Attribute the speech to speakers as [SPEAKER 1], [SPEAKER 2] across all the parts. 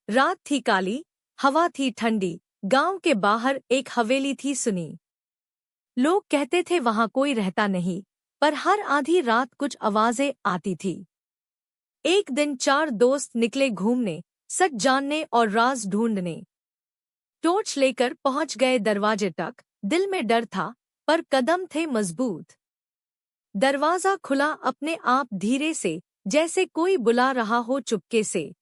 [SPEAKER 1] रात थी काली, हवा थी ठंडी। गांव के बाहर एक हवेली थी सुनी। लोग कहते थे वहां कोई रहता नहीं, पर हर आधी रात कुछ आवाजें आती थी। एक दिन 4 दोस्त निकले घूमने, सच जानने और राज ढूंढने। टॉर्च लेकर पहुंच गए दरवाजे तक। दिल में डर था, पर कदम थे मजबूत। दरवाजा खुला अपने आप धीरे से, जैसे कोई बुला रहा हो चुपके से।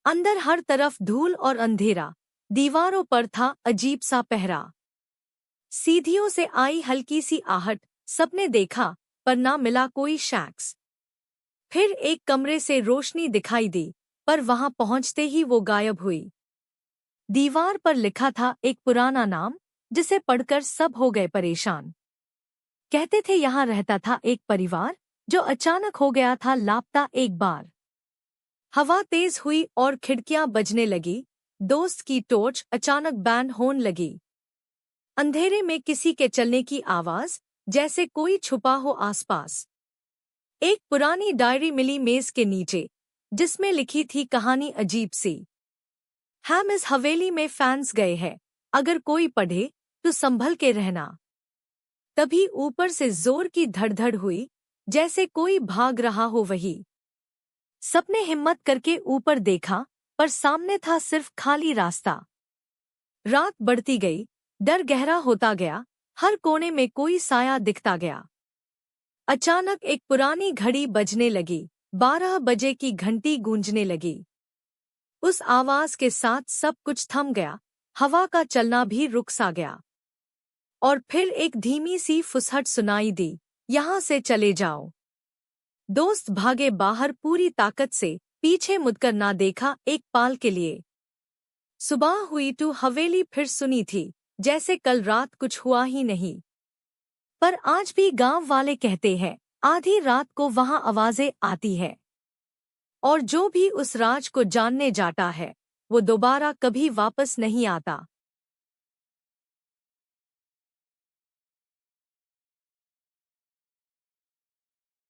[SPEAKER 1] अंदर हर तरफ धूल और अंधेरा, दीवारों पर था अजीब सा पहरा। सीढ़ियों से आई हल्की सी आहट, सबने देखा पर ना मिला कोई शख्स। फिर एक कमरे से रोशनी दिखाई दी, पर वहां पहुंचते ही वो गायब हुई। दीवार पर लिखा था एक पुराना नाम, जिसे पढ़कर सब हो गए परेशान। कहते थे यहाँ रहता था एक परिवार, जो अचानक हो गया था लापता एक बार। हवा तेज हुई और खिड़कियां बजने लगी। दोस्त की टॉर्च अचानक बैंड होने लगी। अंधेरे में किसी के चलने की आवाज, जैसे कोई छुपा हो आसपास। एक पुरानी डायरी मिली मेज के नीचे, जिसमें लिखी थी कहानी अजीब सी। हम इस हवेली में फैंस गए हैं, अगर कोई पढ़े तो संभल के रहना। तभी ऊपर से जोर की धड़धड़ हुई, जैसे कोई भाग रहा हो वही। सबने हिम्मत करके ऊपर देखा, पर सामने था सिर्फ खाली रास्ता। रात बढ़ती गई, डर गहरा होता गया, हर कोने में कोई साया दिखता गया। अचानक एक पुरानी घड़ी बजने लगी, 12 बजे की घंटी गूंजने लगी। उस आवाज के साथ सब कुछ थम गया, हवा का चलना भी रुक सा गया। और फिर एक धीमी सी फुसहट सुनाई दी, यहाँ से चले जाओ। दोस्त भागे बाहर पूरी ताकत से, पीछे मुड़कर ना देखा एक पाल के लिए। सुबह हुई तो हवेली फिर सुनी थी, जैसे कल रात कुछ हुआ ही नहीं। पर आज भी गांव वाले कहते हैं, आधी रात को वहां आवाजें आती है। और जो भी उस राज को जानने जाता है, वो दोबारा कभी वापस नहीं आता।